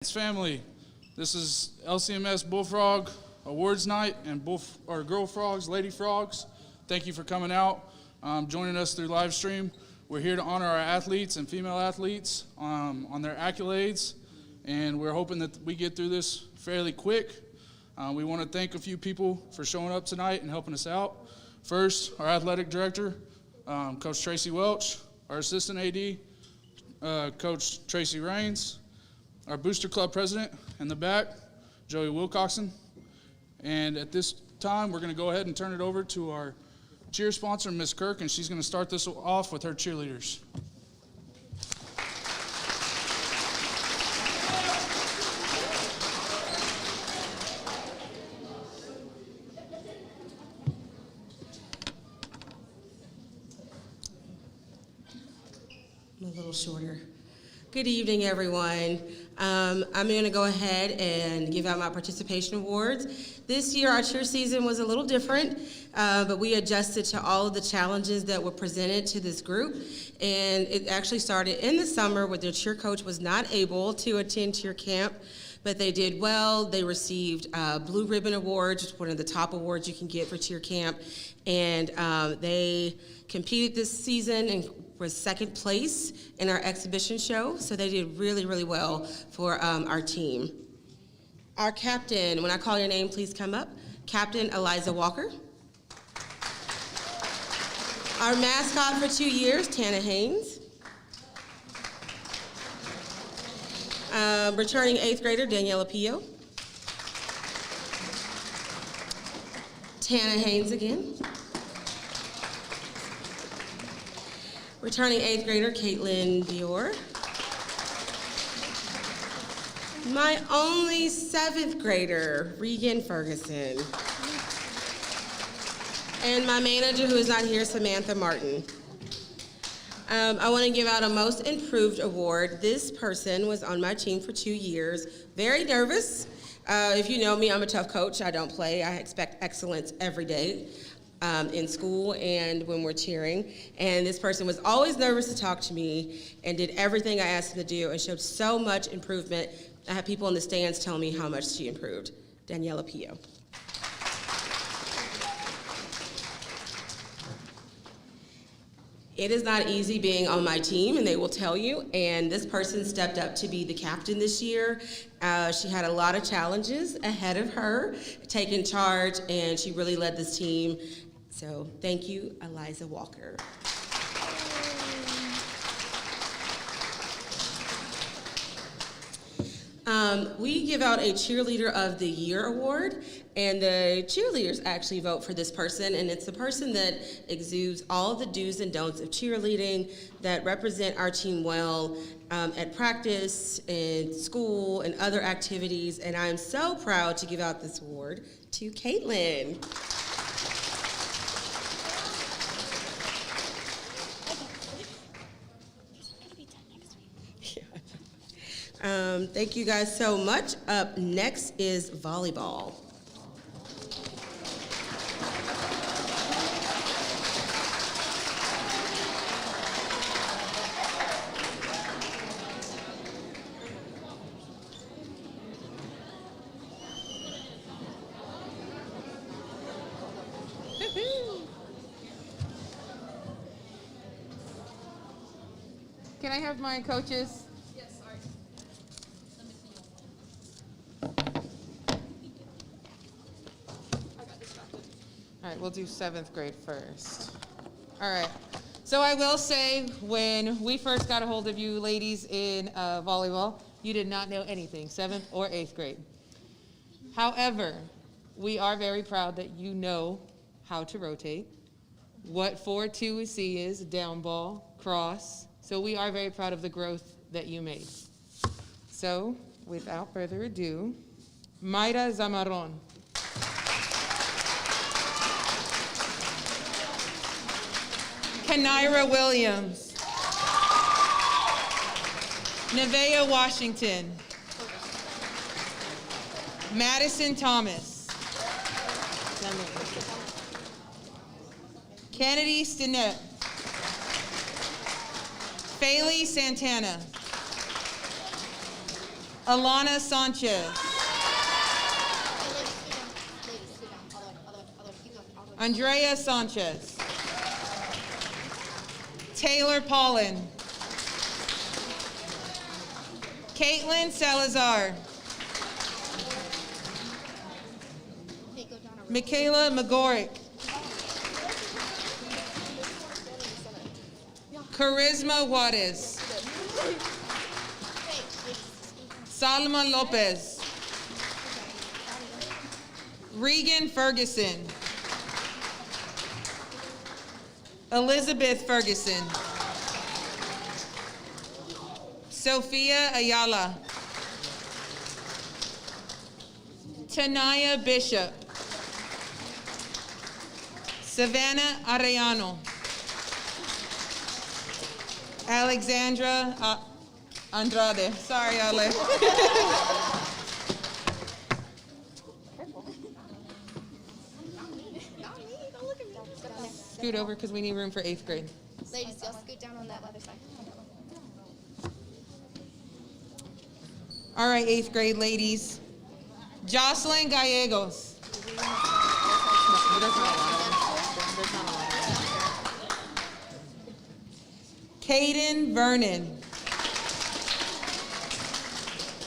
Family, this is LCMS Bullfrog Awards Night and Girl Frogs, Lady Frogs. Thank you for coming out, joining us through live stream. We're here to honor our athletes and female athletes on their accolades, and we're hoping that we get through this fairly quick. We want to thank a few people for showing up tonight and helping us out. First, our athletic director, Coach Tracy Welch, our assistant AD, Coach Tracy Raines, our Booster Club president in the back, Joey Wilcoxon. And at this time, we're going to go ahead and turn it over to our cheer sponsor, Ms. Kirk, and she's going to start this off with her cheerleaders. I'm a little shorter. Good evening, everyone. I'm going to go ahead and give out my participation awards. This year, our cheer season was a little different, but we adjusted to all of the challenges that were presented to this group. And it actually started in the summer where their cheer coach was not able to attend cheer camp, but they did well. They received Blue Ribbon Award, which is one of the top awards you can get for cheer camp. And they competed this season and was second place in our exhibition show, so they did really, really well for our team. Our captain, when I call your name, please come up. Captain Eliza Walker. Our mascot for 2 years, Tana Haynes. Returning 8th grader, Daniela Pio. Tana Haynes again. Returning 8th grader, Caitlyn Dior. My only 7th grader, Regan Ferguson. And my manager, who is not here, Samantha Martin. I want to give out a Most Improved Award. This person was on my team for 2 years. Very nervous. If you know me, I'm a tough coach. I don't play. I expect excellence every day. In school and when we're cheering. And this person was always nervous to talk to me and did everything I asked him to do and showed so much improvement. I had people in the stands telling me how much she improved. Daniela Pio. It is not easy being on my team, and they will tell you, and this person stepped up to be the captain this year. She had a lot of challenges ahead of her, taking charge, and she really led this team. So thank you, Eliza Walker. We give out a Cheerleader of the Year award, and the cheerleaders actually vote for this person, and it's the person that exudes all the do's and don'ts of cheerleading, that represent our team well at practice, in school, and other activities, and I'm so proud to give out this award to Caitlyn. Thank you guys so much. Up next is volleyball. Can I have my coaches? All right, we'll do 7th grade first. All right. So I will say, when we first got a hold of you ladies in volleyball, you did not know anything, 7th or 8th grade. However, we are very proud that you know how to rotate, what 4-2C is, down ball, cross. So we are very proud of the growth that you made. So, without further ado, Mayra Zamarron. Kanaira Williams. Nevaeh Washington. Madison Thomas. Kennedy Stinnett. Faye Santana. Alana Sanchez. Andrea Sanchez. Taylor Paulin. Caitlyn Salazar. Michaela McGorick. Charisma Juarez. Salma Lopez. Regan Ferguson. Elizabeth Ferguson. Sophia Ayala. Tanaya Bishop. Savannah Ariano. Alexandra Andrade. Sorry, Ale. Scoot over because we need room for 8th grade. Ladies, y'all scoot down on that other side. All right, 8th grade ladies. Jocelyn Gallegos. Caden Vernon.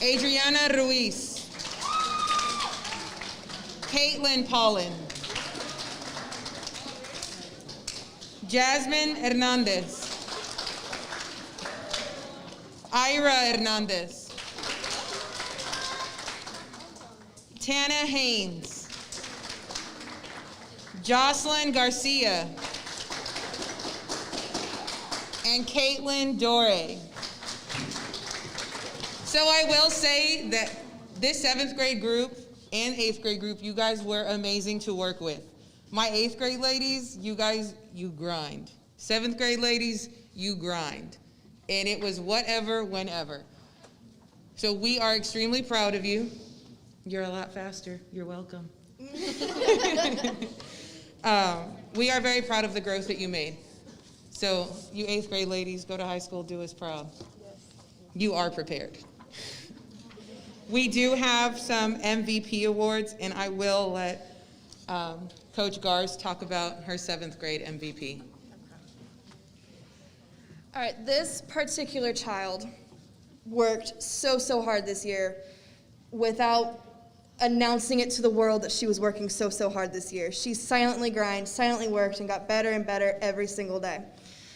Adriana Ruiz. Caitlyn Paulin. Jasmine Hernandez. Ira Hernandez. Tana Haynes. Jocelyn Garcia. And Caitlin Dore. So I will say that this 7th grade group and 8th grade group, you guys were amazing to work with. My 8th grade ladies, you guys, you grind. 7th grade ladies, you grind. And it was whatever, whenever. So we are extremely proud of you. You're a lot faster. You're welcome. We are very proud of the growth that you made. So you 8th grade ladies, go to high school, do us proud. You are prepared. We do have some MVP awards, and I will let Coach Gars talk about her 7th grade MVP. All right, this particular child worked so hard this year without announcing it to the world that she was working so hard this year. She silently grinded, silently worked, and got better and better every single day.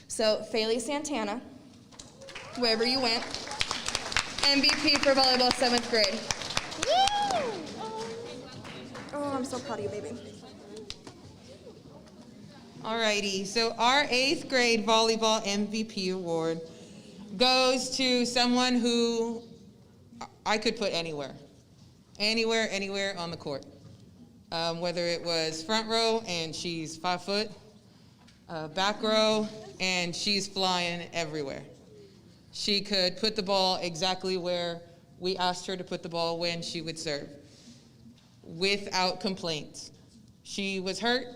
So, Faylee Santana, wherever you went, MVP for volleyball 7th grade. Woo! Oh, I'm so proud of you, baby. Alrighty, so our 8th grade volleyball MVP award goes to someone who I could put anywhere. Anywhere on the court. Whether it was front row and she's 5 foot, back row and she's flying everywhere. She could put the ball exactly where we asked her to put the ball when she would serve, without complaints. She was hurt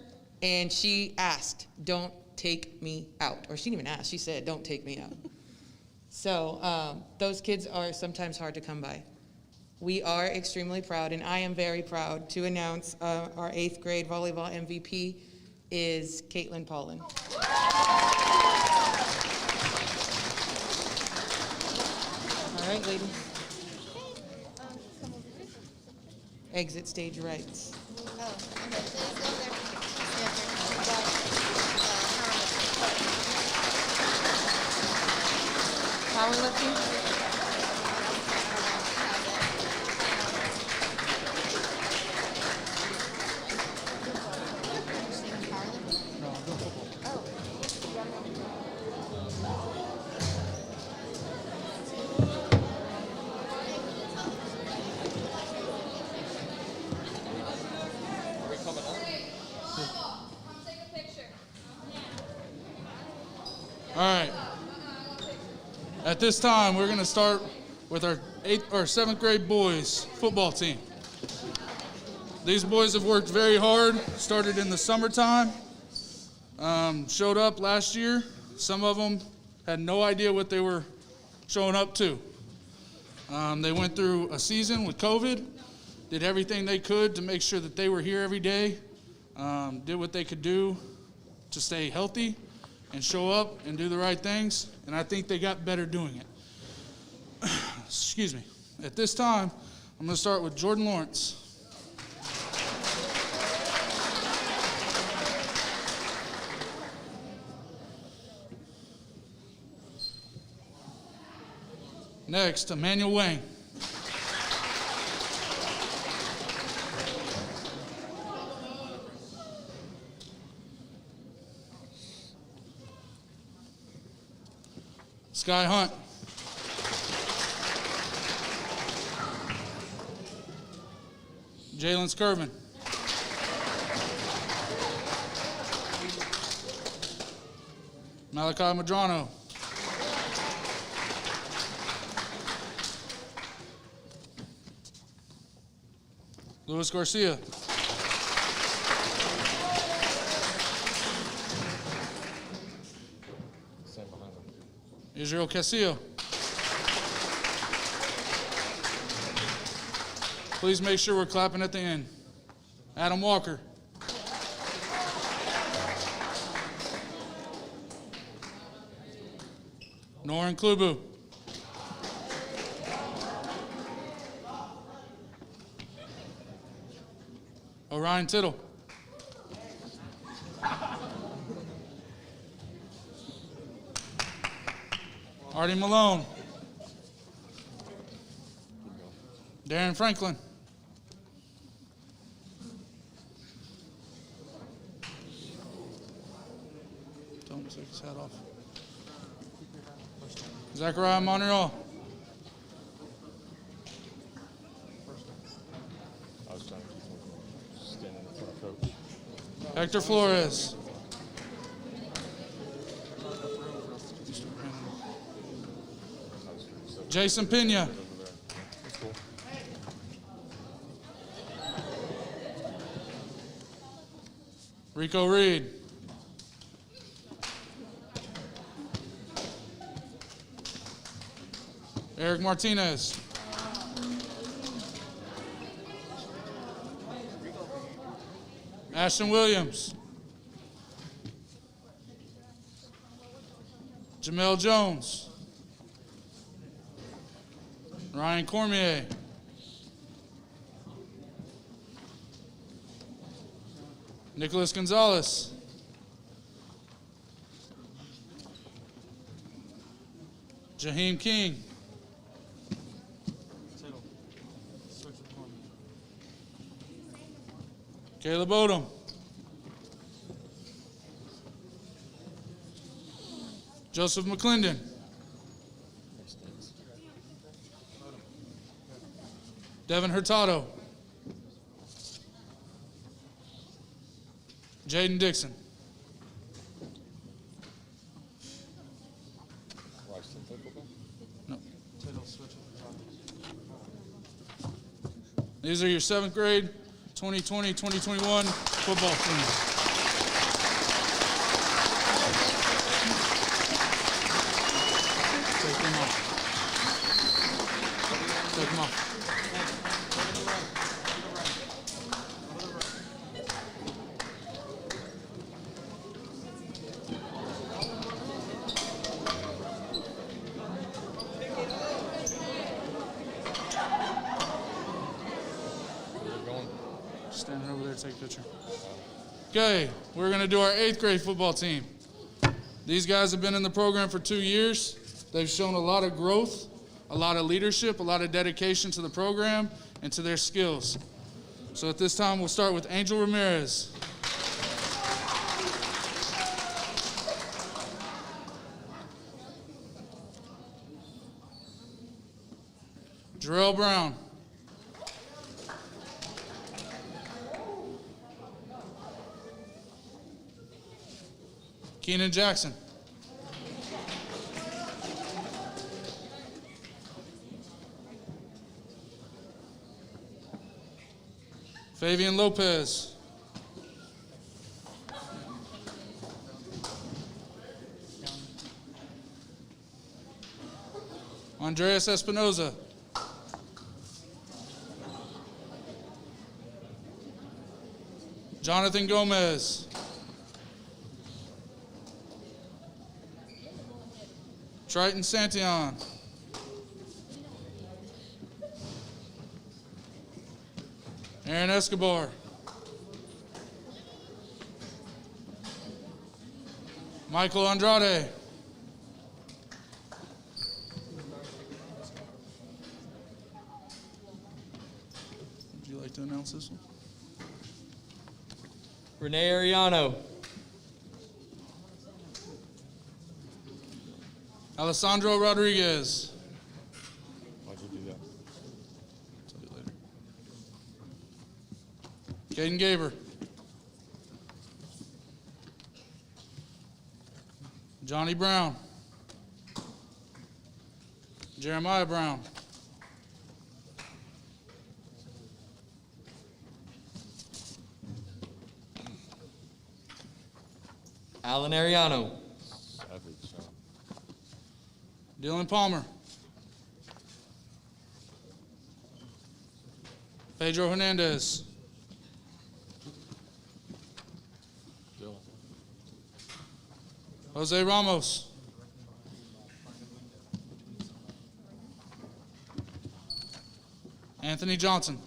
and she asked, "Don't take me out." Or she didn't even ask, she said, "Don't take me out." So those kids are sometimes hard to come by. We are extremely proud, and I am very proud to announce our 8th grade volleyball MVP is Caitlyn Paulin. All right, ladies. Exit stage rights. Oh, okay. Ladies, go there. Powerlifting. All right. At this time, we're going to start with our 7th grade boys football team. These boys have worked very hard, started in the summertime, showed up last year. Some of them had no idea what they were showing up to. They went through a season with COVID, did everything they could to make sure that they were here every day, did what they could do to stay healthy and show up and do the right things, and I think they got better doing it. Excuse me. At this time, I'm going to start with Jordan Lawrence. Next, Emmanuel Wang. Sky Hunt. Jalen Skirvin. Malachi Madrano. Luis Garcia. Israel Castillo. Please make sure we're clapping at the end. Adam Walker. Norin Klubu. Orion Tittle. Artie Malone. Darren Franklin. Tell him to take his hat off. Zachariah Monreal. Hector Flores. Jason Pena. Rico Reed. Eric Martinez. Ashton Williams. Jamel Jones. Ryan Cormier. Nicholas Gonzalez. Jaheim King. Caleb Odom. Joseph McClendon. Devin Hurtado. Jaden Dixon. No. These are your 7th grade 2020-2021 football teams. Take them off. Take them off. Standing over there to take a picture. Okay, we're going to do our 8th grade football team. These guys have been in the program for 2 years. They've shown a lot of growth, a lot of leadership, a lot of dedication to the program and to their skills. So at this time, we'll start with Angel Ramirez. Jarrell Brown. Keenan Jackson. Fabian Lopez. Andreas Espinoza. Jonathan Gomez. Triton Santion. Aaron Escobar. Michael Andrade. Would you like to announce this one? Renee Ariano. Alessandro Rodriguez. Why'd you do that? Tell you later. Caden Gaber. Johnny Brown. Jeremiah Brown. Alan Ariano. Savage. Dylan Palmer. Pedro Hernandez. Dylan. Jose Ramos. Anthony Johnson.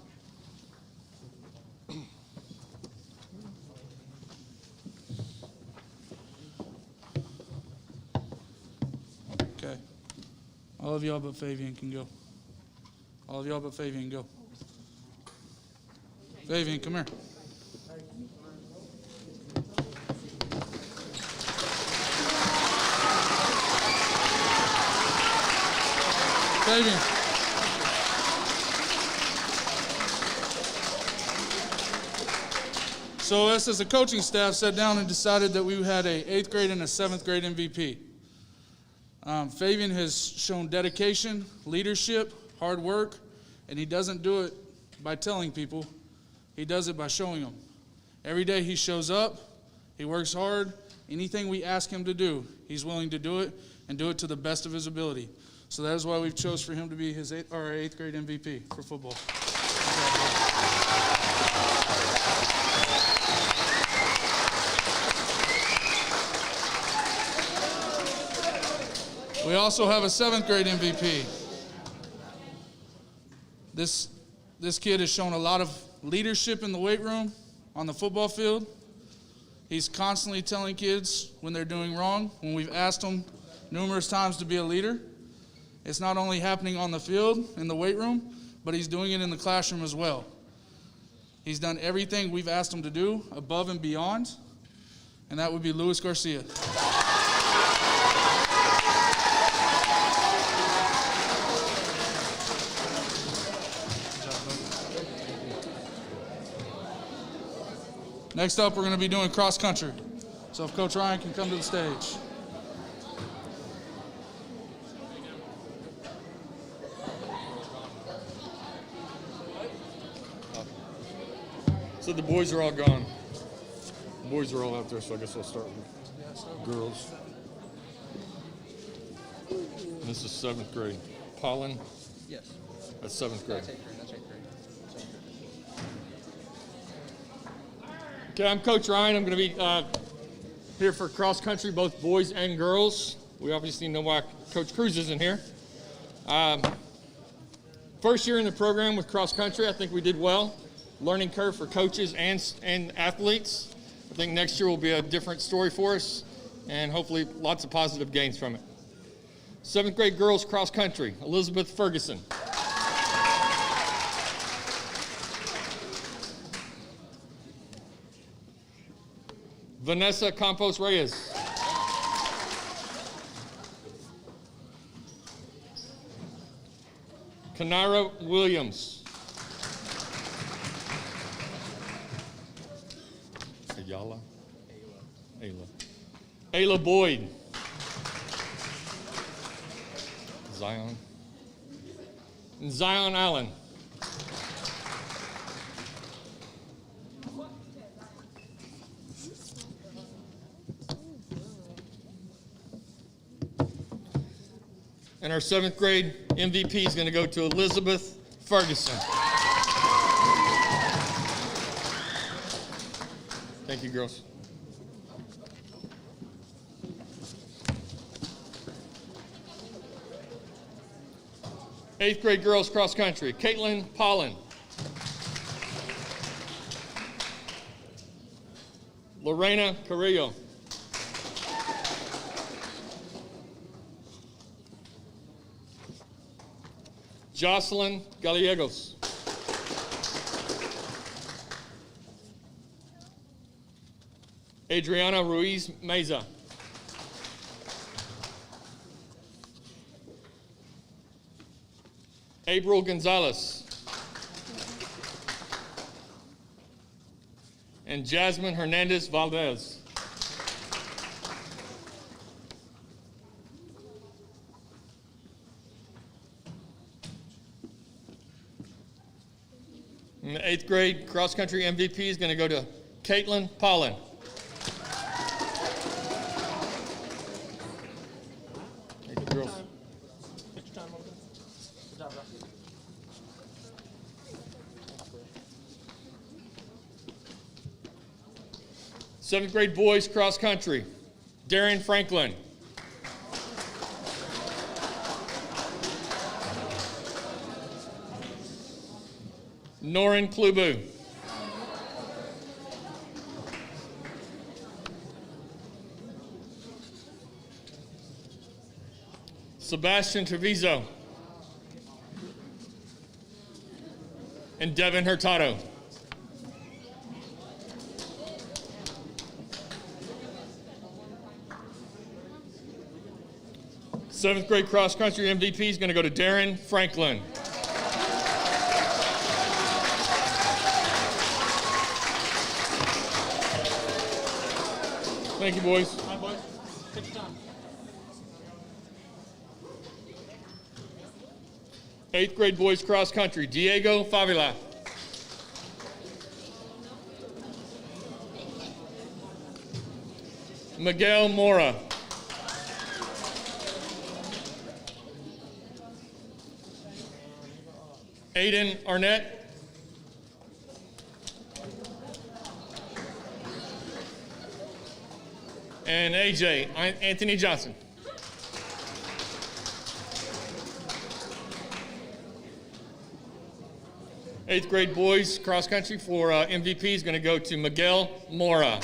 Okay. All of y'all but Fabian can go. All of y'all but Fabian, go. Fabian, come here. Fabian. So us as a coaching staff sat down and decided that we had a 8th grade and a 7th grade MVP. Fabian has shown dedication, leadership, hard work, and he doesn't do it by telling people. He does it by showing them. Every day he shows up, he works hard. Anything we ask him to do, he's willing to do it and do it to the best of his ability. So that is why we've chose for him to be our 8th grade MVP for football. We also have a 7th grade MVP. This kid has shown a lot of leadership in the weight room, on the football field. He's constantly telling kids when they're doing wrong. When we've asked him numerous times to be a leader, it's not only happening on the field, in the weight room, but he's doing it in the classroom as well. He's done everything we've asked him to do, above and beyond, and that would be Luis Garcia. Next up, we're going to be doing cross country. So if Coach Ryan can come to the stage. So the boys are all gone. The boys are all out there, so I guess I'll start with girls. And this is 7th grade. Paulin? Yes. That's 7th grade. That's 8th grade. That's 8th grade. Okay, I'm Coach Ryan. I'm going to be here for cross country, both boys and girls. We obviously know why Coach Cruz isn't here. First year in the program with cross country, I think we did well. Learning curve for coaches and athletes. I think next year will be a different story for us, and hopefully lots of positive gains from it. 7th grade girls cross country, Elizabeth Ferguson. Vanessa Campos Reyes. Kanara Williams. Ayala? Ayla. Ayla Boyd. Zion? And Zion Allen. And our 7th grade MVP is going to go to Elizabeth Ferguson. Thank you, girls. Eighth grade girls cross country, Caitlyn Paulin. Lorena Carrillo. Jocelyn Gallegos. Adriana Ruiz Meza. April Gonzalez. And Jasmine Hernandez Valdez. And the eighth grade cross country MVP is going to go to Caitlyn Paulin. Thank you, girls. Seventh grade boys cross country, Darren Franklin. Norin Klubu. Sebastian Treviso. And Devin Hurtado. Seventh grade cross country MVP is going to go to Darren Franklin. Thank you, boys. Hi, boys. Take your time. Eighth grade boys cross country, Diego Favila. Miguel Mora. Aiden Arnett. And AJ, Anthony Johnson. Eighth grade boys cross country for MVP is going to go to Miguel Mora.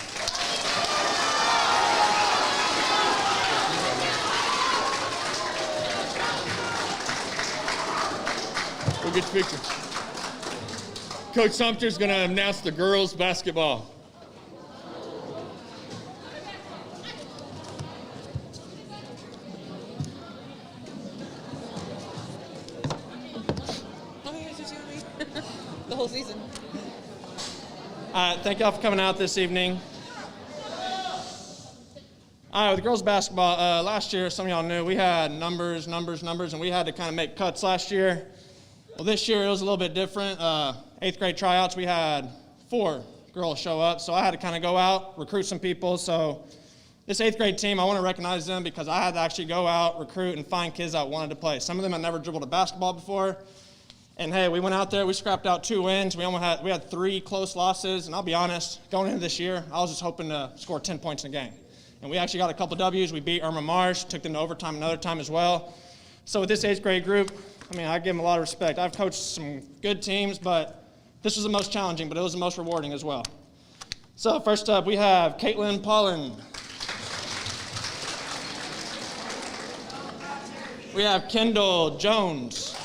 We'll get your picture. Coach Sumter is going to announce the girls basketball. The whole season. Thank y'all for coming out this evening. All right, with girls basketball, last year, some of y'all knew, we had numbers, and we had to kind of make cuts last year. Well, this year it was a little bit different. Eighth grade tryouts, we had 4 girls show up, so I had to kind of go out, recruit some people. So this eighth grade team, I want to recognize them because I had to actually go out, recruit, and find kids that wanted to play. Some of them had never dribbled a basketball before. And hey, we went out there, we scrapped out 2 wins. We had 3 close losses, and I'll be honest, going into this year, I was just hoping to score 10 points in a game. And we actually got a couple W's. We beat Irma Marsh, took them to overtime another time as well. So with this eighth grade group, I mean, I give them a lot of respect. I've coached some good teams, but this was the most challenging, but it was the most rewarding as well. So first up, we have Caitlyn Paulin. We have Kendall Jones.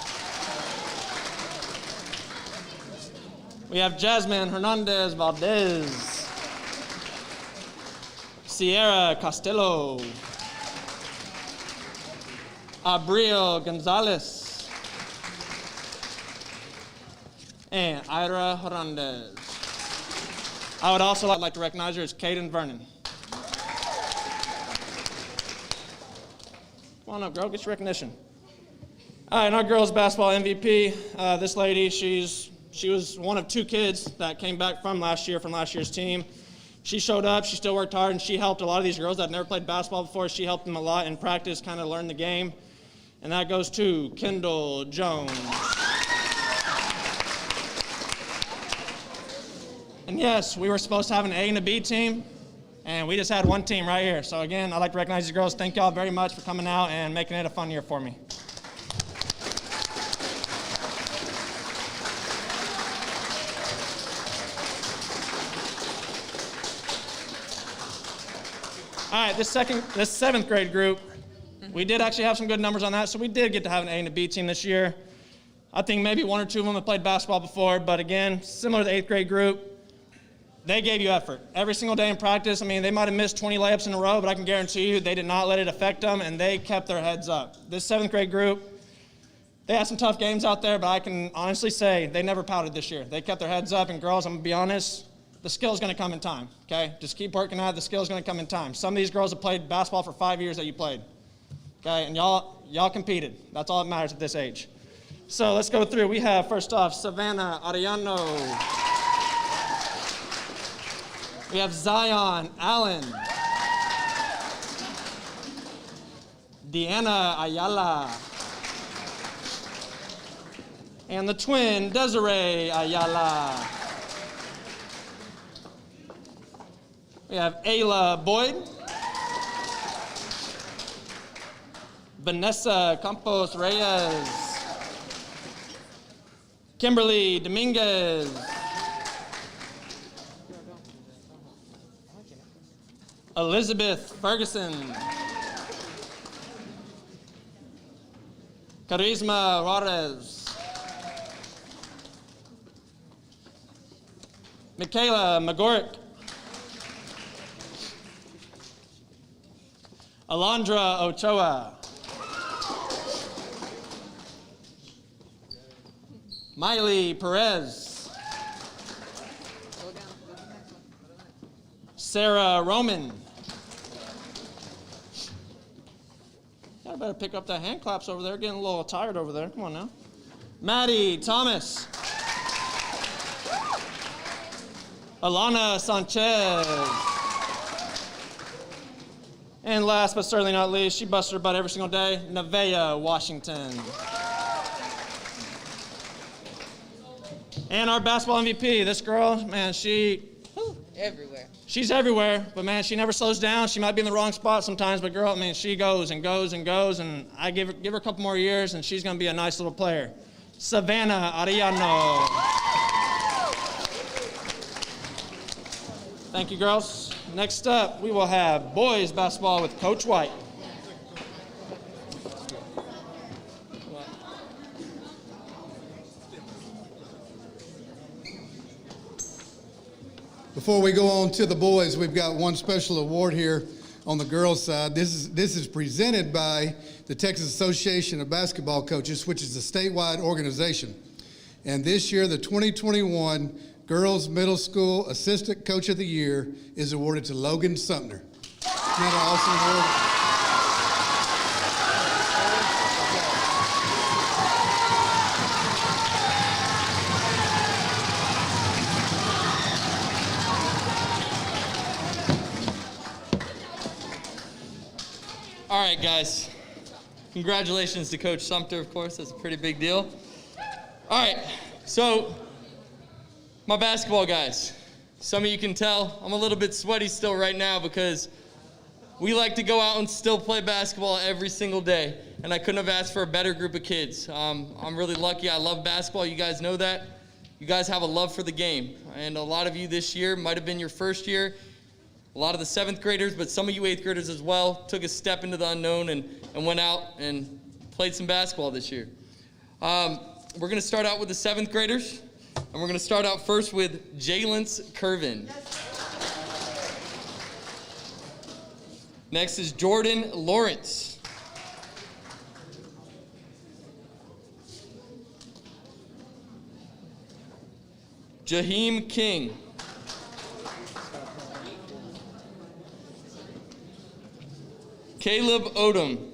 We have Jasmine Hernandez Valdez. Sierra Costello. Abril Gonzalez. And Ira Hernandez. I would also like to recognize her as Caden Vernon. Come on up, girl, get your recognition. All right, and our girls basketball MVP, this lady, she was one of 2 kids that came back from last year's team. She showed up, she still worked hard, and she helped a lot of these girls that had never played basketball before. She helped them a lot in practice, kind of learn the game. And that goes to Kendall Jones. And yes, we were supposed to have an A and a B team, and we just had one team right here. So again, I'd like to recognize you girls. Thank y'all very much for coming out and making it a fun year for me. All right, this seventh grade group, we did actually have some good numbers on that, so we did get to have an A and a B team this year. I think maybe one or two of them have played basketball before, but again, similar to the eighth grade group, they gave you effort. Every single day in practice, I mean, they might have missed 20 layups in a row, but I can guarantee you they did not let it affect them, and they kept their heads up. This seventh grade group, they had some tough games out there, but I can honestly say they never pouted this year. They kept their heads up, and girls, I'm going to be honest, the skill's going to come in time, okay? Just keep working at it. The skill's going to come in time. Some of these girls have played basketball for 5 years that you played, okay? And y'all competed. That's all that matters at this age. So let's go through. We have, first off, Savannah Ariano. We have Zion Allen. Deanna Ayala. And the twin, Desiree Ayala. We have Ayla Boyd. Vanessa Campos Reyes. Kimberly Dominguez. Elizabeth Ferguson. Charisma Juarez. Michaela McGorick. Alondra Ochoa. Miley Perez. Sarah Roman. I better pick up that hand claps over there. Getting a little tired over there. Come on now. Maddie Thomas. Alana Sanchez. And last but certainly not least, she busts her butt every single day, Nevaeh Washington. And our basketball MVP, this girl, man, Everywhere. she's everywhere, but man, she never slows down. She might be in the wrong spot sometimes, but girl, man, she goes and goes and goes, and I give her a couple more years, and she's gonna be a nice little player. Savannah Ariano. Thank you, girls. Next up, we will have boys basketball with Coach White. Before we go on to the boys, we've got one special award here on the girls' side. This is presented by the Texas Association of Basketball Coaches, which is a statewide organization. And this year, the 2021 Girls Middle School Assistant Coach of the Year is awarded to Logan Sumner. Isn't that an awesome award? All right, guys. Congratulations to Coach Sumter, of course. That's a pretty big deal. All right, so my basketball guys. Some of you can tell I'm a little bit sweaty still right now because we like to go out and still play basketball every single day, and I couldn't have asked for a better group of kids. I'm really lucky. I love basketball. You guys know that. You guys have a love for the game, and a lot of you this year might have been your first year. A lot of the 7th graders, but some of you 8th graders as well, took a step into the unknown and went out and played some basketball this year. We're going to start out with the 7th graders, and we're going to start out first with Jalence Curvin. Next is Jordan Lawrence. Jaheim King. Caleb Odom.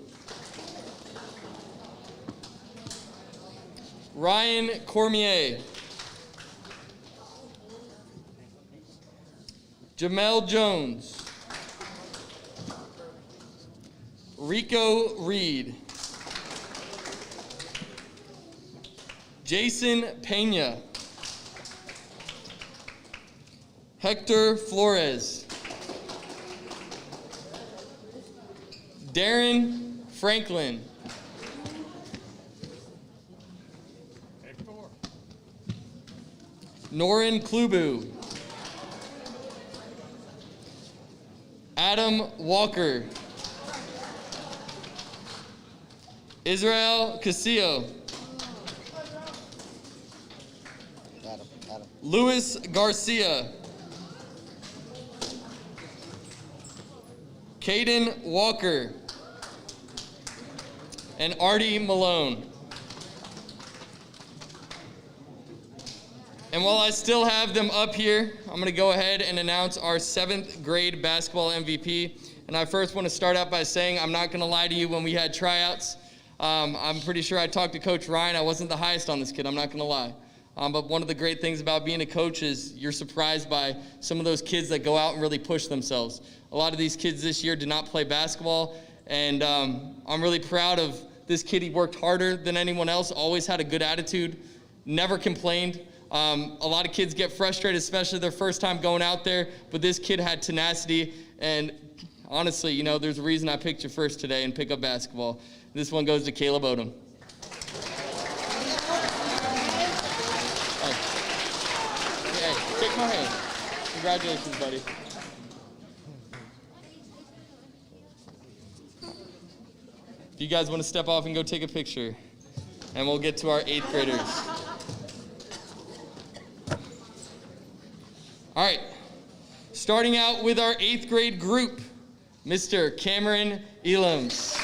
Ryan Cormier. Jamel Jones. Rico Reed. Jason Pena. Hector Flores. Darren Franklin. Norin Klubu. Adam Walker. Israel Casillo. Luis Garcia. Caden Walker. And Artie Malone. And while I still have them up here, I'm going to go ahead and announce our 7th grade basketball MVP. And I first want to start out by saying I'm not going to lie to you. When we had tryouts, I'm pretty sure I talked to Coach Ryan. I wasn't the highest on this kid, I'm not going to lie. But one of the great things about being a coach is you're surprised by some of those kids that go out and really push themselves. A lot of these kids this year did not play basketball, and I'm really proud of this kid. He worked harder than anyone else, always had a good attitude, never complained. A lot of kids get frustrated, especially their first time going out there, but this kid had tenacity, and honestly, you know, there's a reason I picked you first today and pick up basketball. This one goes to Caleb Odom. Hey, shake my hand. Congratulations, buddy. If you guys want to step off and go take a picture, and we'll get to our 8th graders. All right, starting out with our 8th grade group, Mr. Cameron Elams.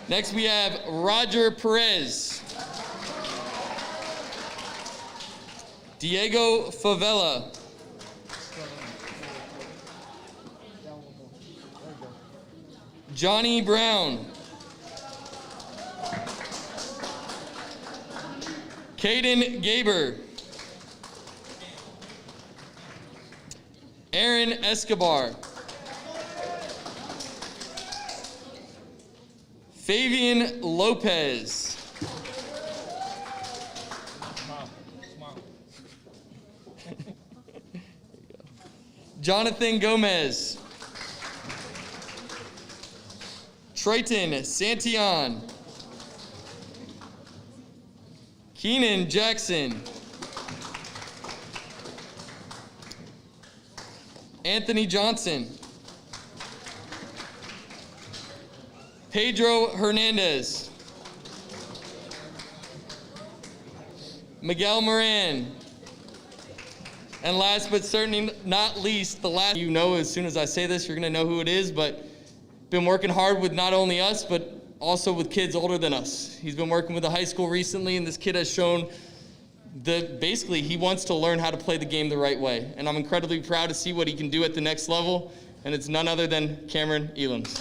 Next we have Roger Perez. Diego Favela. Johnny Brown. Caden Gaber. Aaron Escobar. Fabian Lopez. Jonathan Gomez. Triton Santillan. Keenan Jackson. Anthony Johnson. Pedro Hernandez. Miguel Moran. And last but certainly not least, the last, you know, as soon as I say this, you're going to know who it is, but been working hard with not only us, but also with kids older than us. He's been working with a high school recently, and this kid has shown that basically he wants to learn how to play the game the right way. And I'm incredibly proud to see what he can do at the next level, and it's none other than Cameron Elams.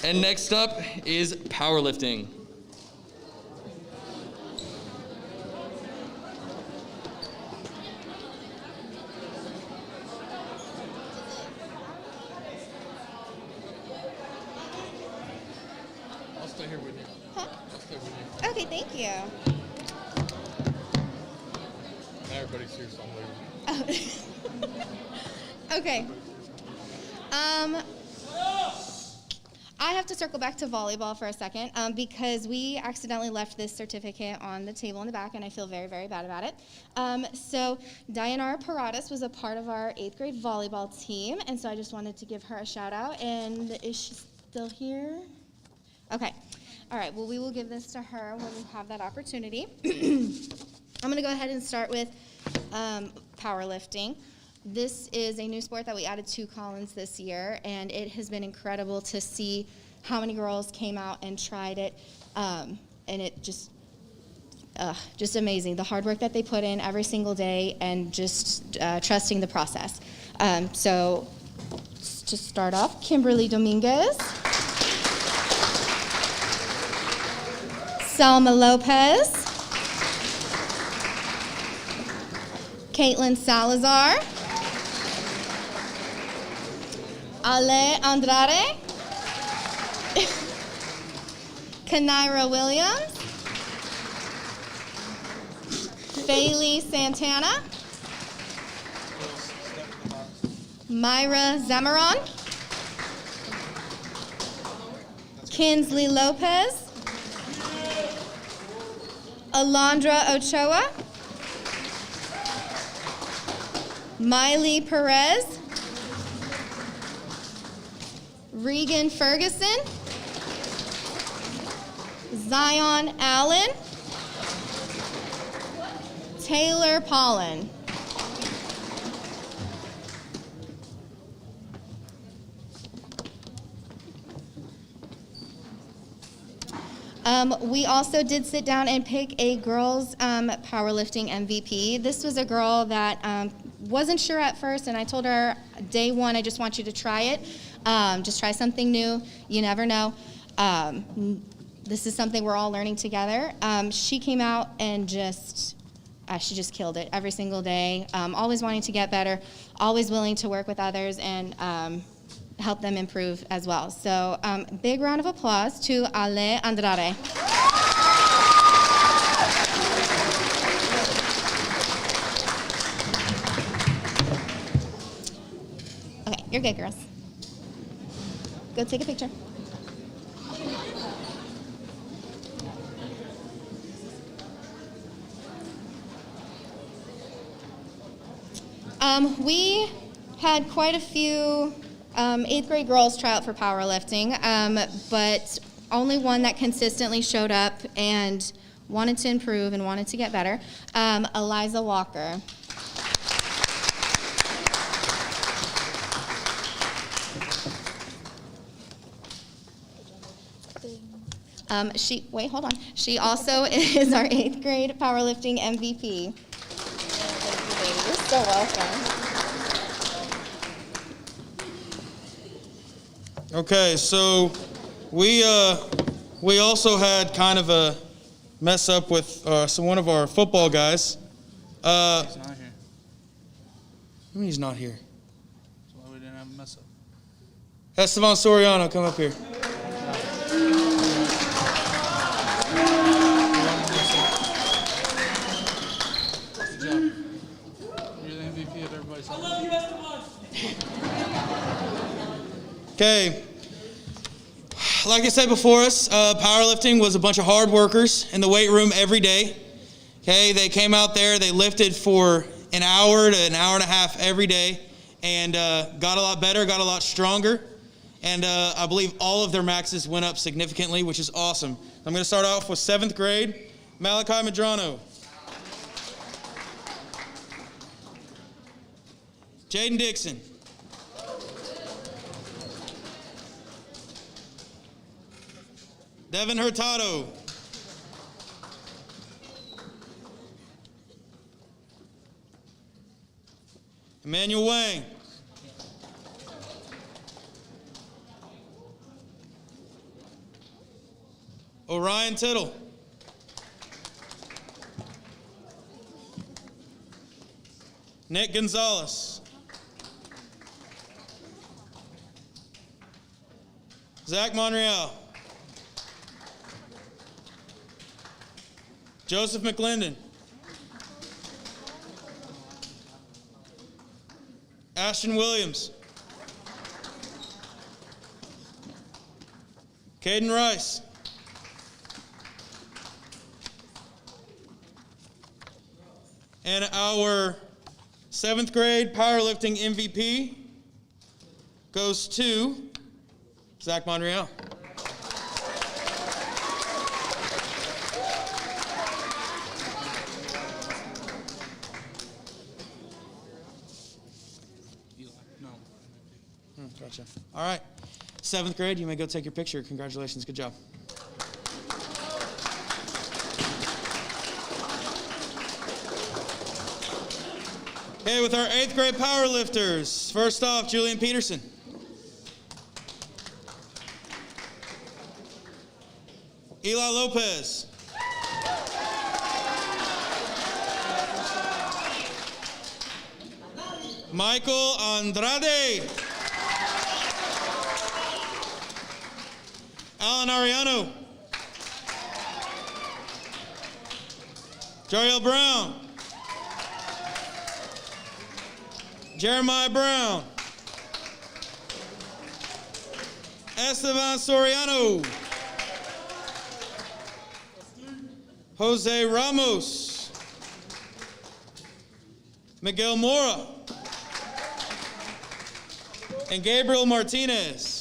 And next up is powerlifting. I'll stay here with you. Huh? I'll stay with you. Okay, thank you. Now everybody's here, so I'm leaving. Okay. I have to circle back to volleyball for a second because we accidentally left this certificate on the table in the back, and I feel very, very bad about it. So Diana Paratus was a part of our 8th grade volleyball team, and so I just wanted to give her a shout out. And is she still here? Okay. All right. Well, we will give this to her when we have that opportunity. I'm going to go ahead and start with powerlifting. This is a new sport that we added to Collins this year, and it has been incredible to see how many girls came out and tried it, and it just amazing. The hard work that they put in every single day and just trusting the process. So to start off, Kimberly Dominguez, Selma Lopez, Caitlyn Salazar, Ale Andrade, Kanaira Williams, Bailey Santana, Myra Zamaron, Kinsley Lopez, Alondra Ochoa, Miley Perez, Regan Ferguson, Zion Allen, Taylor Paulin. We also did sit down and pick a girls powerlifting MVP. This was a girl that wasn't sure at first, and I told her day one, I just want you to try it. Just try something new. You never know. This is something we're all learning together. She came out and she just killed it every single day. Always wanting to get better, always willing to work with others and help them improve as well. So big round of applause to Ale Andrade. Okay, you're good, girls. Go take a picture. We had quite a few 8th grade girls try out for powerlifting, but only one that consistently showed up and wanted to improve and wanted to get better, Eliza Walker. She also is our 8th grade powerlifting MVP. You're so welcome. Okay, so we also had kind of a mess up with one of our football guys. He's not here. What do you mean he's not here? That's why we didn't have a mess up. Esteban Soriano, come up here. Good job. You're the MVP of everybody's life. I love you, Esteban. Okay. Like I said before us, powerlifting was a bunch of hard workers in the weight room every day. Okay, they came out there, they lifted for an hour to an hour and a half every day and got a lot better, got a lot stronger. And I believe all of their maxes went up significantly, which is awesome. I'm going to start off with 7th grade, Malachi Madrano. Jaden Dixon. Devin Hurtado. Emmanuel Wang. Orion Tittle. Nick Gonzalez. Zach Monreal. Joseph McClendon. Ashton Williams. Caden Rice. And our 7th grade powerlifting MVP goes to Zach Monreal. Gotcha. All right. 7th grade, you may go take your picture. Congratulations. Good job. Okay, with our 8th grade powerlifters. First off, Julian Peterson. Eli Lopez. Michael Andrade. Ariano. Jariel Brown. Jeremiah Brown. Esteban Soriano. Jose Ramos. Miguel Mora. And Gabriel Martinez.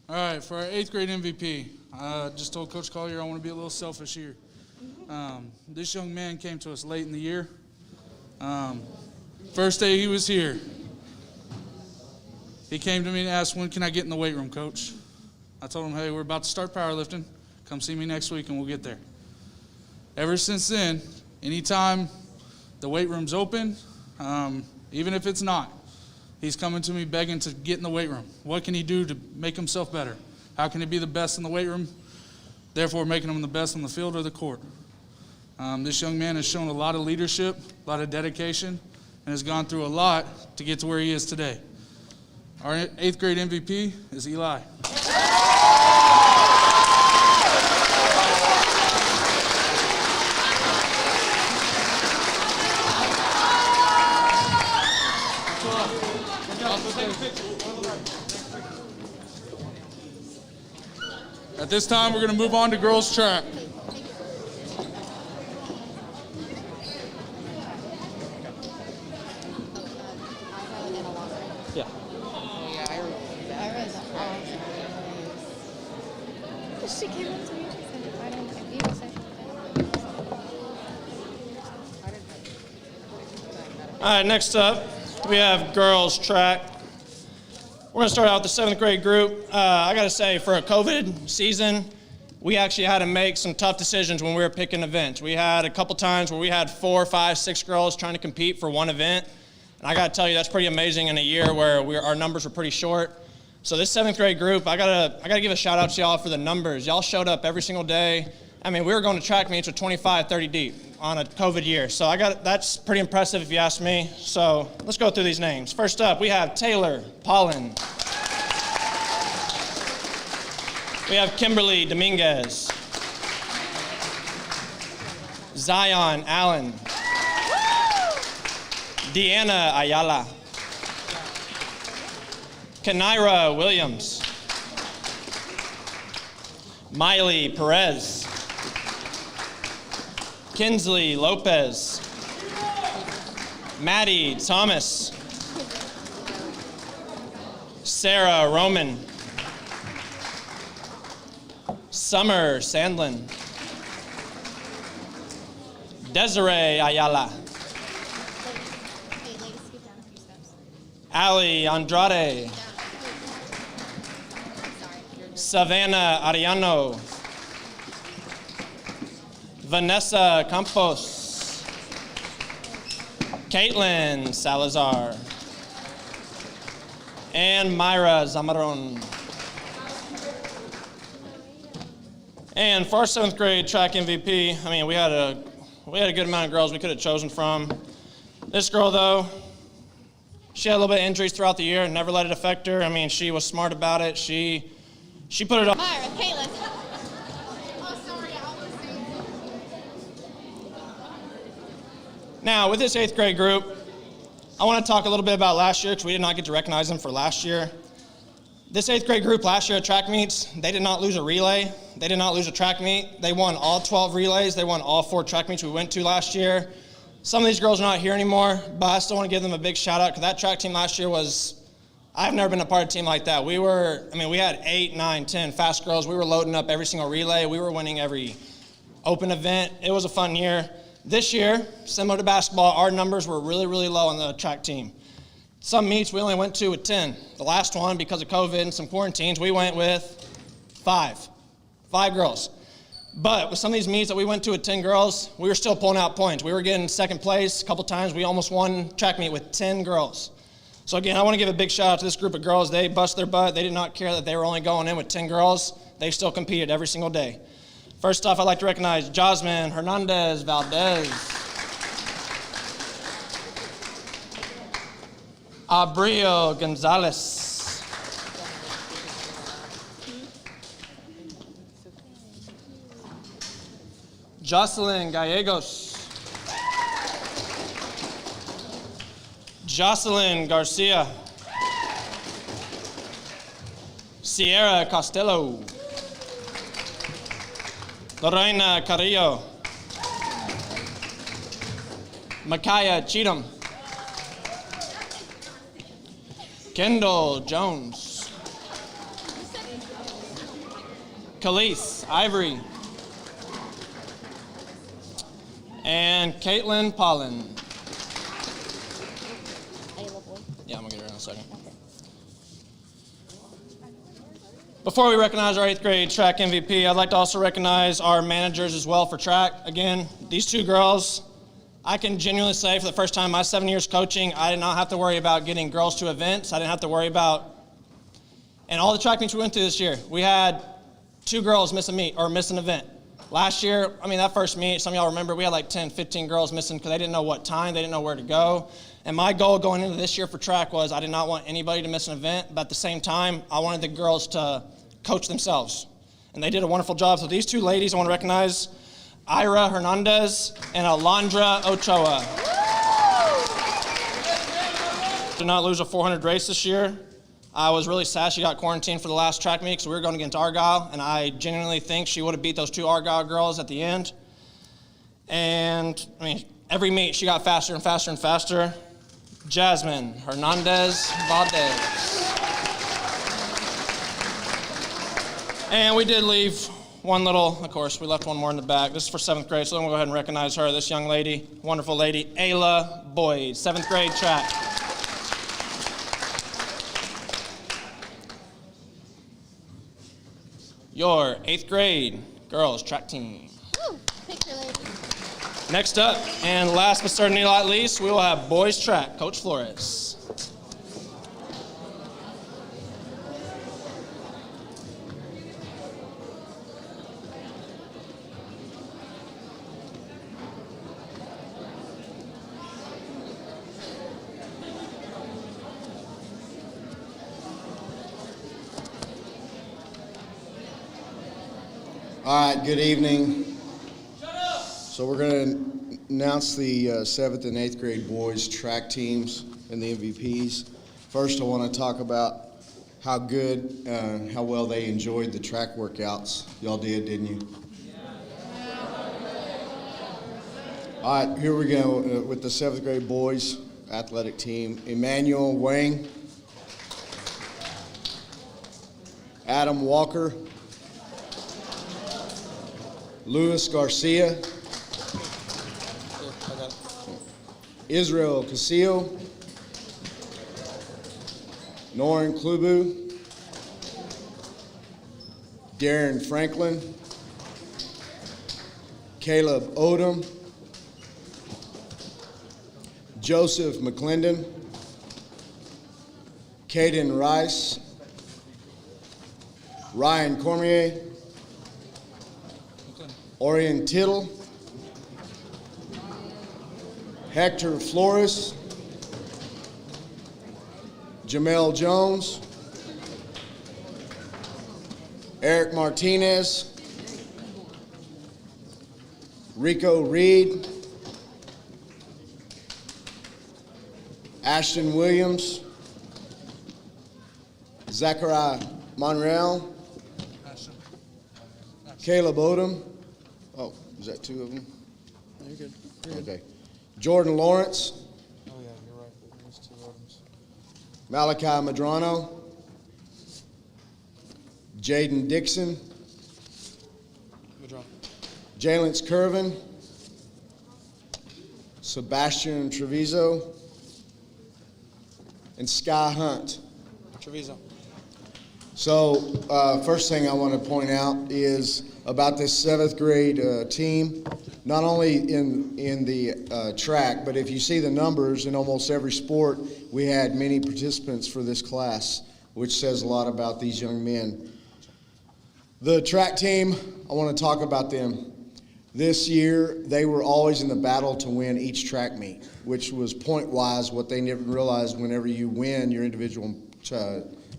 All right, for our 8th grade MVP, I just told Coach Collier I want to be a little selfish here. This young man came to us late in the year. First day he was here, he came to me and asked, when can I get in the weight room, Coach? I told him, hey, we're about to start powerlifting. Come see me next week and we'll get there. Ever since then, anytime the weight room's open, even if it's not, he's coming to me begging to get in the weight room. What can he do to make himself better? How can he be the best in the weight room, therefore making him the best on the field or the court? This young man has shown a lot of leadership, a lot of dedication, and has gone through a lot to get to where he is today. Our 8th grade MVP is Eli. At this time, we're going to move on to girls track. Yeah. She came up to me and she said, I don't have you said All right, next up, we have girls track. We're going to start out with the 7th grade group. I got to say, for a COVID season, we actually had to make some tough decisions when we were picking events. We had a couple times where we had 4, 5, 6 girls trying to compete for one event. And I got to tell you, that's pretty amazing in a year where our numbers were pretty short. So this 7th grade group, I gotta give a shout out to y'all for the numbers. Y'all showed up every single day. I mean, we were going to track meets with 25, 30 deep on a COVID year. So that's pretty impressive if you ask me. So let's go through these names. First up, we have Taylor Paulin. We have Kimberly Dominguez. Zion Allen. Deanna Ayala. Kanaira Williams. Miley Perez. Kinsley Lopez. Maddie Thomas. Sarah Roman. Summer Sandlin. Desiree Ayala. Hey, ladies, scoot down a few steps. Ali Andrade. Savannah Ariano. Vanessa Campos. Caitlyn Salazar. And Myra Zamaron. And for our 7th grade track MVP, I mean, we had a good amount of girls we could have chosen from. This girl, though, she had a little bit of injuries throughout the year, never let it affect her. I mean, she was smart about it. She put it on. Myra, Caitlyn. Oh, sorry, I always say. Now, with this 8th grade group, I want to talk a little bit about last year because we did not get to recognize them for last year. This 8th grade group last year at track meets, they did not lose a relay. They did not lose a track meet. They won all 12 relays. They won all 4 track meets we went to last year. Some of these girls are not here anymore, but I still want to give them a big shout out because that track team last year I've never been a part of a team like that. We had 8, 9, 10 fast girls. We were loading up every single relay. We were winning every open event. It was a fun year. This year, similar to basketball, our numbers were really, really low on the track team. Some meets we only went to with 10. The last one, because of COVID and some quarantines, we went with 5 girls. But with some of these meets that we went to with 10 girls, we were still pulling out points. We were getting second place a couple times. We almost won track meet with 10 girls. So again, I want to give a big shout out to this group of girls. They bust their butt. They did not care that they were only going in with 10 girls. They still competed every single day. First off, I'd like to recognize Jasmine Hernandez Valdez. Abril Gonzalez. Jocelyn Gallegos. Jocelyn Garcia. Sierra Costello. Lorena Carrillo. Micaiah Cheatham. Kendall Jones. Khalees Ivory. And Caitlyn Paulin. Yeah, I'm gonna get her in a second. Before we recognize our 8th grade track MVP, I'd like to also recognize our managers as well for track. Again, these two girls, I can genuinely say for the first time in my 7 years coaching, I did not have to worry about getting girls to events. I didn't have to worry about, and all the track meets we went to this year, we had 2 girls miss a meet or miss an event. Last year, that first meet, some of y'all remember, we had like 10, 15 girls missing because they didn't know what time, they didn't know where to go. And my goal going into this year for track was I did not want anybody to miss an event, but at the same time, I wanted the girls to coach themselves. And they did a wonderful job. So these two ladies I want to recognize, Ira Hernandez and Alondra Ochoa. Did not lose a 400 race this year. I was really sad she got quarantined for the last track meet, so we were going against Argyle, and I genuinely think she would have beat those 2 Argyle girls at the end. And, every meet she got faster and faster and faster. Jasmine Hernandez Valdez. And we did leave one little, of course, we left one more in the back. This is for 7th grade, so then we'll go ahead and recognize her, this young lady, wonderful lady, Ayla Boyd, 7th grade track. Your 8th grade girls track team. Woo, picture lady. Next up, and last but certainly not least, we will have boys track, Coach Flores. All right, good evening. So we're going to announce the 7th and 8th grade boys track teams and the MVPs. First, I want to talk about how good, how well they enjoyed the track workouts. Y'all did, didn't you? All right, here we go with the 7th grade boys athletic team. Emmanuel Wang, Adam Walker, Luis Garcia, Israel Casillo, Norin Klubu, Darren Franklin, Caleb Odom, Joseph McClendon, Caden Rice, Ryan Cormier, Orion Tittle, Hector Flores, Jamel Jones, Eric Martinez, Rico Reed, Ashton Williams, Zachariah Monreal, Caleb Odom. Oh, is that 2 of them? No, you're good. Okay. Jordan Lawrence. Oh, yeah, you're right. There's 2 items. Malachi Madrano. Jaden Dixon. Jalen's Curvin. Sebastian Treviso. And Sky Hunt. Treviso. So, first thing I want to point out is about this 7th grade team. Not only in the track, but if you see the numbers in almost every sport, we had many participants for this class, which says a lot about these young men. The track team, I want to talk about them. This year, they were always in the battle to win each track meet, which was point-wise what they never realized. Whenever you win your individual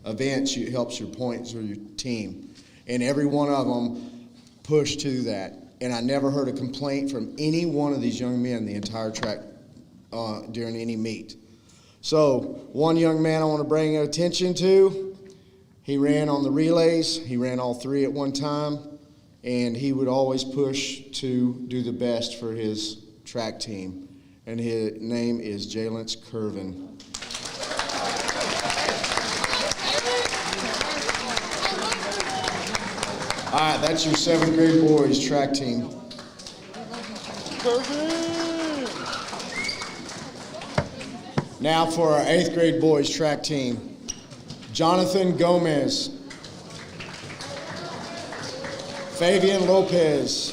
events, it helps your points or your team. And every one of them pushed to that. And I never heard a complaint from any one of these young men the entire track during any meet. So one young man I want to bring attention to, he ran on the relays. He ran all three at one time. And he would always push to do the best for his track team. And his name is Jalen Curvin. All right, that's your 7th grade boys track team. Now for our 8th grade boys track team. Jonathan Gomez. Fabian Lopez,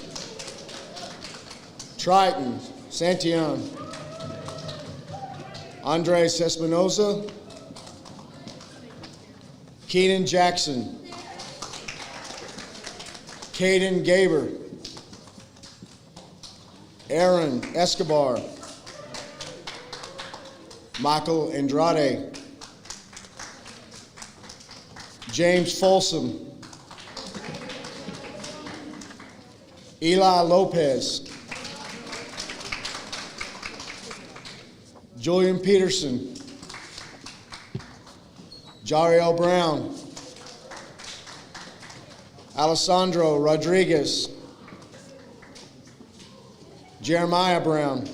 Triton, Santillan, Andres Espinoza, Keenan Jackson, Caden Gaber, Aaron Escobar, Michael Andrade, James Folsom, Eli Lopez, Julian Peterson, Jariel Brown, Alessandro Rodriguez, Jeremiah Brown,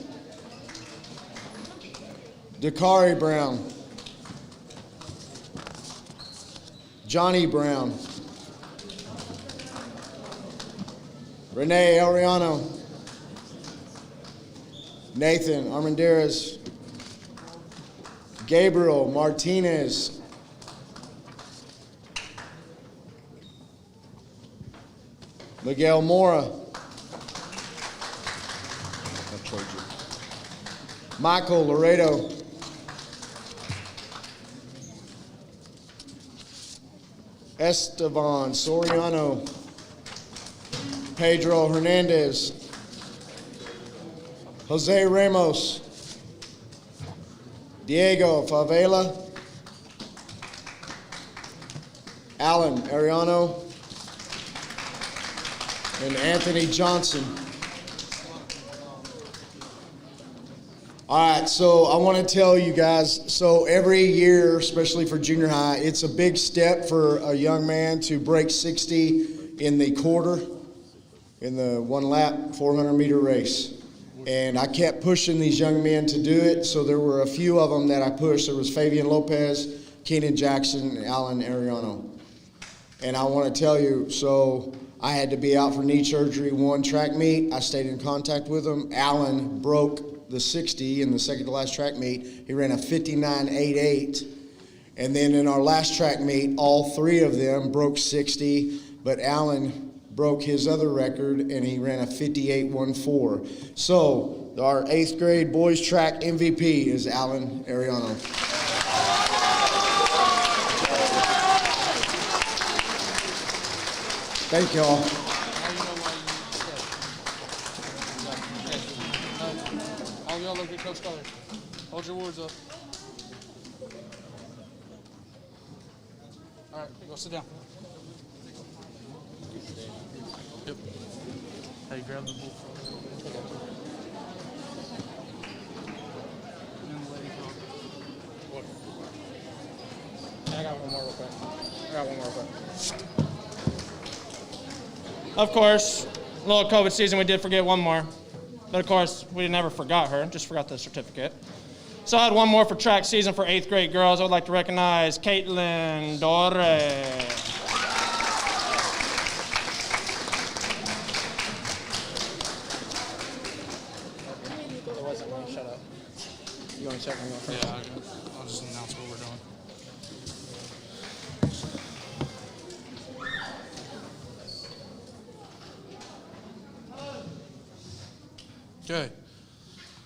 Dakari Brown, Johnny Brown, Renee Ariano, Nathan Armendariz, Gabriel Martinez, Miguel Mora, Michael Laredo, Esteban Soriano, Pedro Hernandez, Jose Ramos, Diego Favela, Alan Ariano, and Anthony Johnson. All right, so I want to tell you guys, so every year, especially for junior high, it's a big step for a young man to break 60 in the quarter, in the 1 lap, 400-meter race. And I kept pushing these young men to do it, so there were a few of them that I pushed. There was Fabian Lopez, Keenan Jackson, and Alan Ariano. And I want to tell you, so I had to be out for knee surgery one track meet. I stayed in contact with him. Alan broke the 60 in the second to last track meet. He ran a 59.88. And then in our last track meet, all three of them broke 60, but Alan broke his other record and he ran a 58.14. So our 8th grade boys track MVP is Alan Ariano. Thank you all. All y'all look at Coach Color. Hold your words up. All right, go sit down. Yep. Hey, grab the bull. I got one more real quick. Of course, a little COVID season, we did forget one more. But of course, we never forgot her, just forgot the certificate. So I had one more for track season for 8th grade girls. I would like to recognize Caitlyn Dore. Shut up. You want to check me off? Yeah, I'll just announce what we're doing. Okay,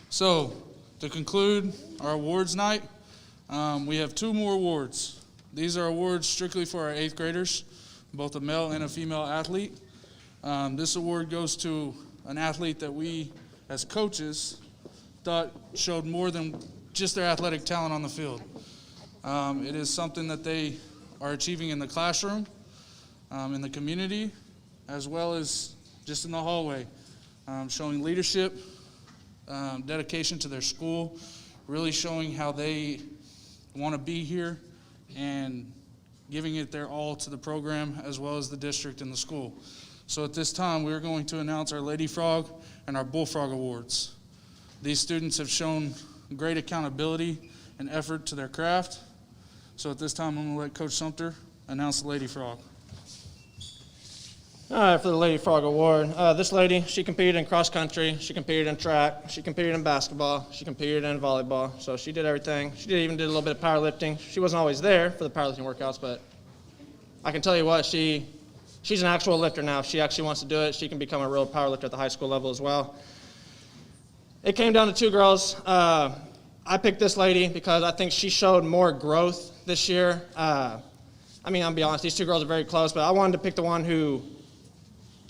so to conclude our awards night, we have 2 more awards. These are awards strictly for our 8th graders, both a male and a female athlete. This award goes to an athlete that we, as coaches, thought showed more than just their athletic talent on the field. It is something that they are achieving in the classroom, in the community, as well as just in the hallway, showing leadership, dedication to their school, really showing how they want to be here and giving it their all to the program as well as the district and the school. So at this time, we're going to announce our Lady Frog and our Bullfrog Awards. These students have shown great accountability and effort to their craft. So at this time, I'm going to let Coach Sumter announce the Lady Frog. All right, for the Lady Frog Award. This lady, she competed in cross country, she competed in track, she competed in basketball, she competed in volleyball. So she did everything. She even did a little bit of powerlifting. She wasn't always there for the powerlifting workouts, but I can tell you what, she's an actual lifter now. If she actually wants to do it, she can become a real powerlifter at the high school level as well. It came down to two girls. I picked this lady because I think she showed more growth this year. I'll be honest, these two girls are very close, but I wanted to pick the one who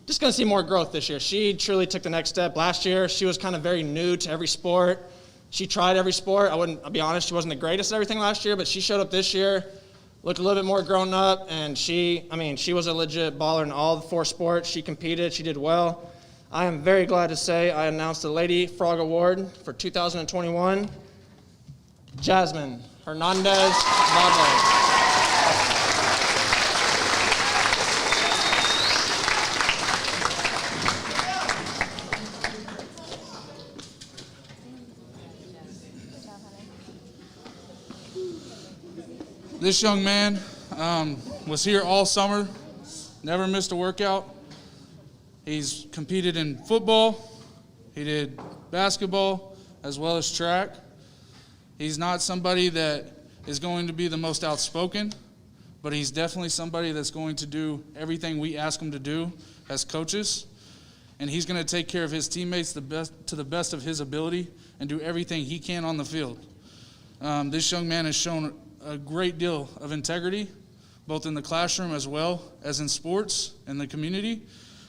just going to see more growth this year. She truly took the next step. Last year, she was kind of very new to every sport. She tried every sport. I'll be honest, she wasn't the greatest at everything last year, but she showed up this year, looked a little bit more grown up, and she was a legit baller in all the four sports. She competed, she did well. I am very glad to say I announced the Lady Frog Award for 2021, Jasmine Hernandez. This young man was here all summer, never missed a workout. He's competed in football, he did basketball, as well as track. He's not somebody that is going to be the most outspoken, but he's definitely somebody that's going to do everything we ask him to do as coaches. And he's going to take care of his teammates to the best of his ability and do everything he can on the field. This young man has shown a great deal of integrity, both in the classroom as well as in sports and the community.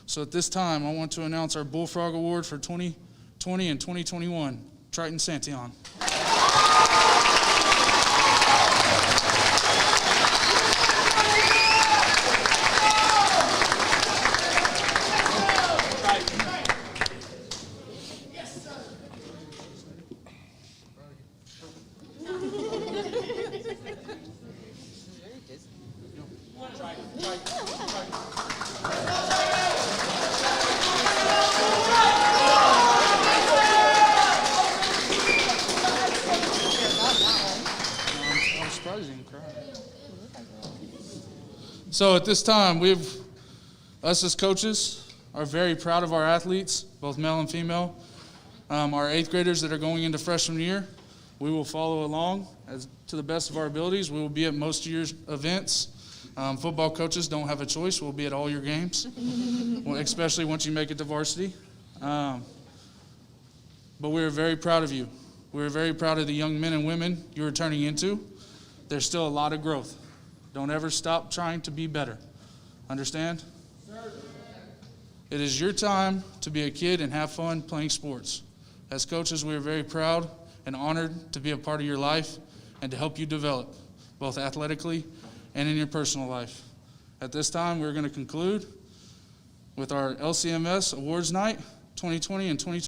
So at this time, I want to announce our Bullfrog Award for 2020 and 2021, Triton Santion. So at this time, us as coaches are very proud of our athletes, both male and female. Our 8th graders that are going into freshman year, we will follow along to the best of our abilities. We will be at most of your events. Football coaches don't have a choice. We'll be at all your games, especially once you make it to varsity. But we're very proud of you. We're very proud of the young men and women you are turning into. There's still a lot of growth. Don't ever stop trying to be better. Understand? It is your time to be a kid and have fun playing sports. As coaches, we are very proud and honored to be a part of your life and to help you develop, both athletically and in your personal life. At this time, we're going to conclude with our LCMS Awards Night 2020 and 2021.